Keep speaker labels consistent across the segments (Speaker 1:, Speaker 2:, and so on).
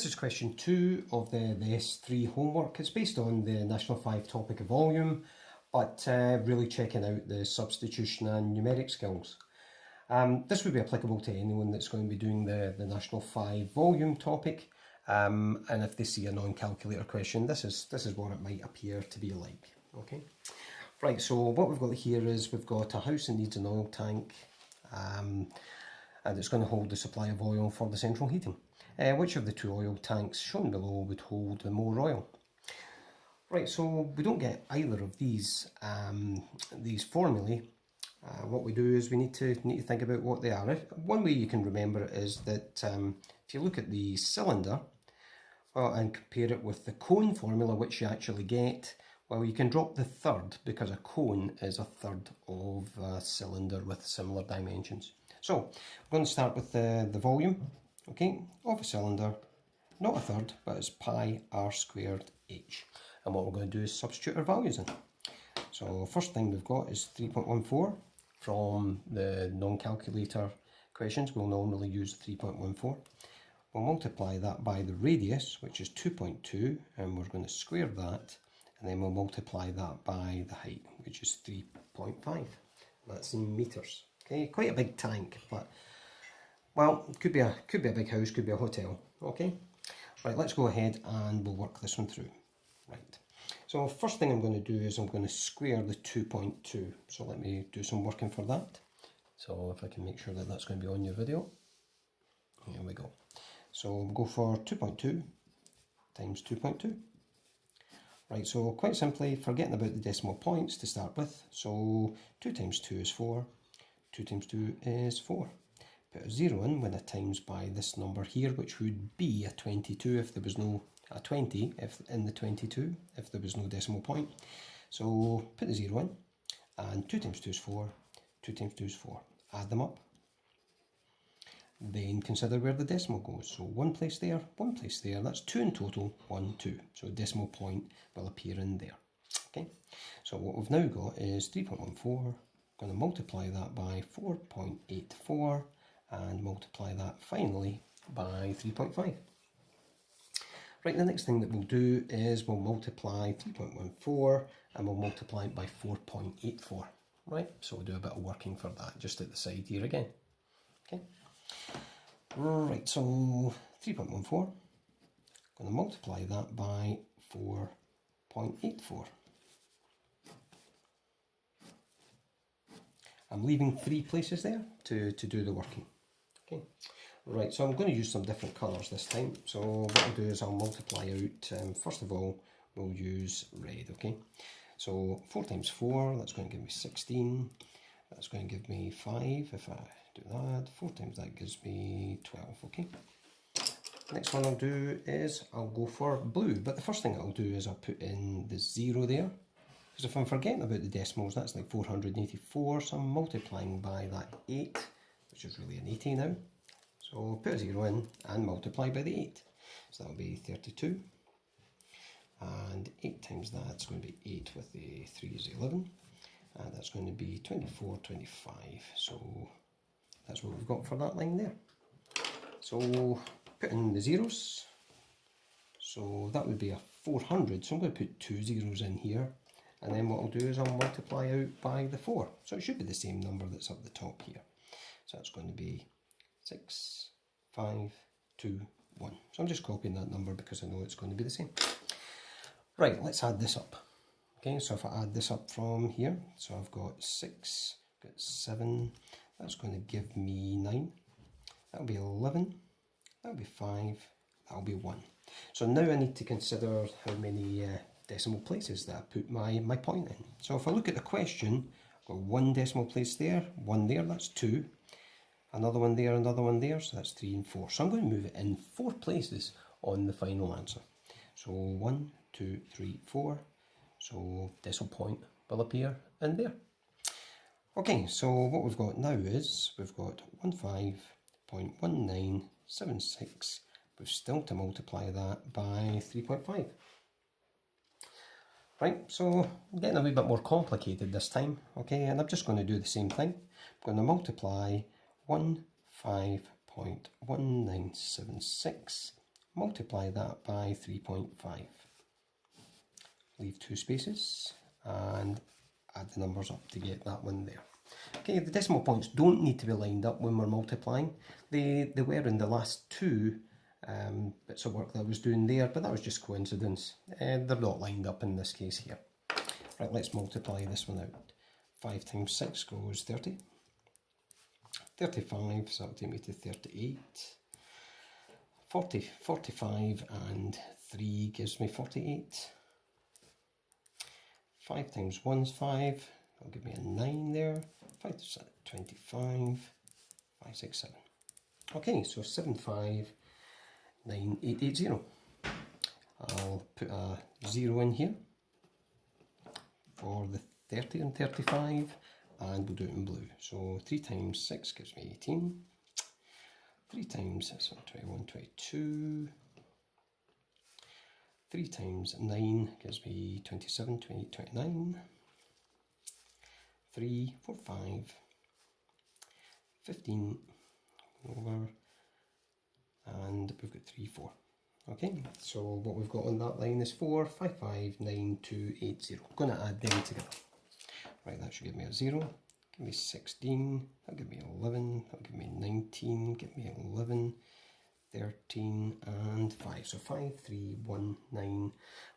Speaker 1: This is question 2 of the S3 homework. It's based on the National 5 topic of volume, but really checking out the substitution and numeric skills. This would be applicable to anyone that's going to be doing the National 5 volume topic, and if they see a non-calculator question, this is what it might appear to be like. Okay, right, so what we've got here is we've got a house that needs an oil tank, and it's going to hold the supply of oil for the central heating. Which of the two oil tanks shown below would hold the more oil? Right, so we don't get either of these formulae. What we do is we need to think about what they are. One way you can remember it is that if you look at the cylinder and compare it with the cone formula, which you actually get, well, you can drop the third because a cone is a third of a cylinder with similar dimensions. So we're going to start with the volume. Okay, of a cylinder, not a third, but it's pi r squared h. And what we're going to do is substitute our values in. So first thing we've got is 3.14. From the non-calculator questions, we'll normally use 3.14. We'll multiply that by the radius, which is 2.2, and we're going to square that, and then we'll multiply that by the height, which is 3.5. That's in meters. Okay, quite a big tank, but well, it could be a big house, could be a hotel. Okay, right, let's go ahead and we'll work this one through. Right, so first thing I'm going to do is I'm going to square the 2.2. So let me do some working for that. So if I can make sure that that's going to be on your video. Here we go. So we'll go for 2.2 times 2.2. Right, so quite simply, forgetting about the decimal points to start with. So 2 times 2 is 4. 2 times 2 is 4. Put a 0 in when I times by this number here, which would be a 22 if there was no, a 20 if in the 22 if there was no decimal point. So put the 0 in, and 2 times 2 is 4, 2 times 2 is 4. Add them up. Then consider where the decimal goes. So one place there, that's 2 in total, 1, 2. So a decimal point will appear in there. Okay, so what we've now got is 3.14. Going to multiply that by 4.84. and multiply that finally by 3.5. Right, the next thing that we'll do is we'll multiply 3.14 and we'll multiply it by 4.84. Right, so we'll do a bit of working for that just at the side here again. Okay, right, so 3.14, going to multiply that by 4.84. I'm leaving 3 places there to do the working. Okay, right, so I'm going to use some different colours this time. So what I'll do is I'll multiply out, first of all, we'll use red, okay? So 4 times 4, that's going to give me 16. That's going to give me 5 if I do that. 4 times that gives me 12, okay? Next one I'll do is I'll go for blue, but the first thing I'll do is I'll put in the 0 there. Because if I'm forgetting about the decimals, that's like 484, so I'm multiplying by that 8, which is really an 80 now. So put a 0 in and multiply by the 8. So that'll be 32. And 8 times that's going to be 8 with the 3 is 11. And that's going to be 24, 25. So that's what we've got for that line there. So put in the zeros. So that would be a 400. So I'm going to put 2 zeros in here. And then what I'll do is I'll multiply out by the 4. So it should be the same number that's up the top here. So that's going to be 6, 5, 2, 1. So I'm just copying that number because I know it's going to be the same. Right, let's add this up. Okay, so if I add this up from here, so I've got 6, got 7, that's going to give me 9. That'll be 11, that'll be 5, that'll be 1. So now I need to consider how many decimal places that I put my point in. So if I look at the question, I've got 1 decimal place there, 1 there, that's 2. Another one there, another one there, so that's 3 and 4. So I'm going to move it in 4 places on the final answer. So 1, 2, 3, 4. So decimal point will appear in there. Okay, so what we've got now is we've got 15.1976. We've still to multiply that by 3.5. Right, so I'm getting a wee bit more complicated this time. Okay, and I'm just going to do the same thing. I'm going to multiply 15.1976 multiply that by 3.5. Leave 2 spaces and add the numbers up to get that one there. Okay, the decimal points don't need to be lined up when we're multiplying. They were in the last two bits of work that I was doing there, but that was just coincidence. They're not lined up in this case here. Right, let's multiply this one out. 5 times 6 goes 30. 35, so that'll take me to 38. 40, 45 and 3 gives me 48. 5 times 1 is 5, that'll give me a 9 there. 5 to 25, 5, 6, 7. Okay, so 75980. I'll put a 0 in here for the 30 and 35, and we'll do it in blue. So 3 times 6 gives me 18. 3 times 21, 22. 3 times 9 gives me 27, 28, 29. 3, 4, 5, 15 over, and we've got 3, 4. Okay, so what we've got on that line is 4, 5, 5, 9, 2, 8, 0. I'm going to add them together. Right, that should give me a 0, give me 16, that'll give me 11, that'll give me 19, give me 11, 13 and 5. So 5, 3, 1, 9,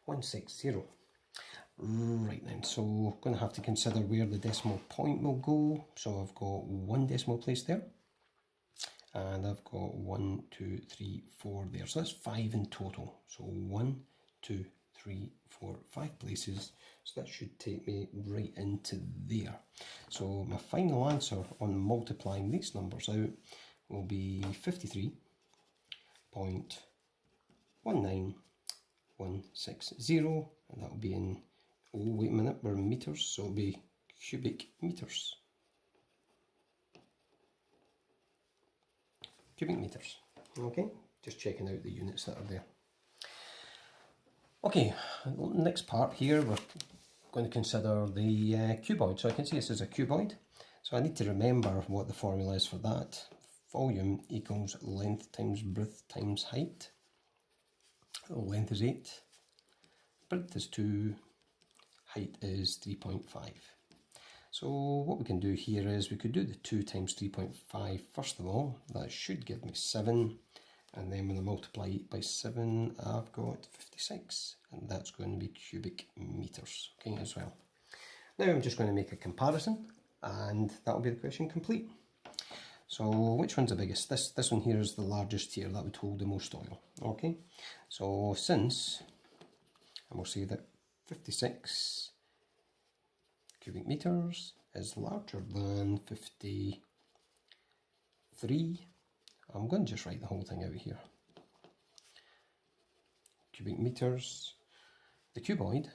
Speaker 1: 1, 6, 0. Right then, so I'm going to have to consider where the decimal point will go. So I've got 1 decimal place there, and I've got 1, 2, 3, 4 there. So that's 5 in total. So 1, 2, 3, 4, 5 places. So that should take me right into there. So my final answer on multiplying these numbers out will be 53.19160, and that will be in, oh wait a minute, we're in meters, so it'll be cubic meters. Cubic meters. Okay, just checking out the units that are there. Okay, next part here, we're going to consider the cuboid. So I can see this is a cuboid. So I need to remember what the formula is for that. Volume equals length times breadth times height. Length is 8, breadth is 2, height is 3.5. So what we can do here is we could do the 2 times 3.5 first of all. That should give me 7, and then when I multiply it by 7 I've got 56, and that's going to be cubic meters, okay, as well. Now I'm just going to make a comparison, and that'll be the question complete. So which one's the biggest? This one here is the largest here, that would hold the most oil. Okay, so since, and we'll say that 56 cubic meters is larger than 53, I'm going to just write the whole thing out here. Cubic meters, the cuboid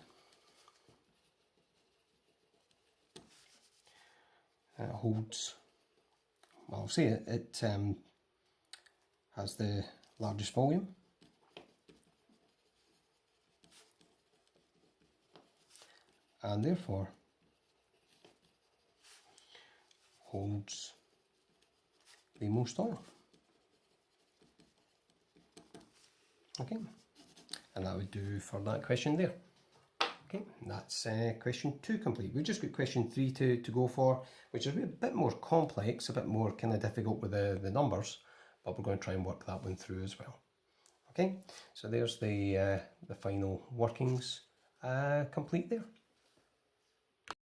Speaker 1: holds, well, I'll say it has the largest volume, and therefore holds the most oil. Okay, and that would do for that question there. Okay, that's question 2 complete. We've just got question 3 to go for, which is a bit more complex, a bit more kind of difficult with the numbers, but we're going to try and work that one through as well. Okay, so there's the final workings complete there.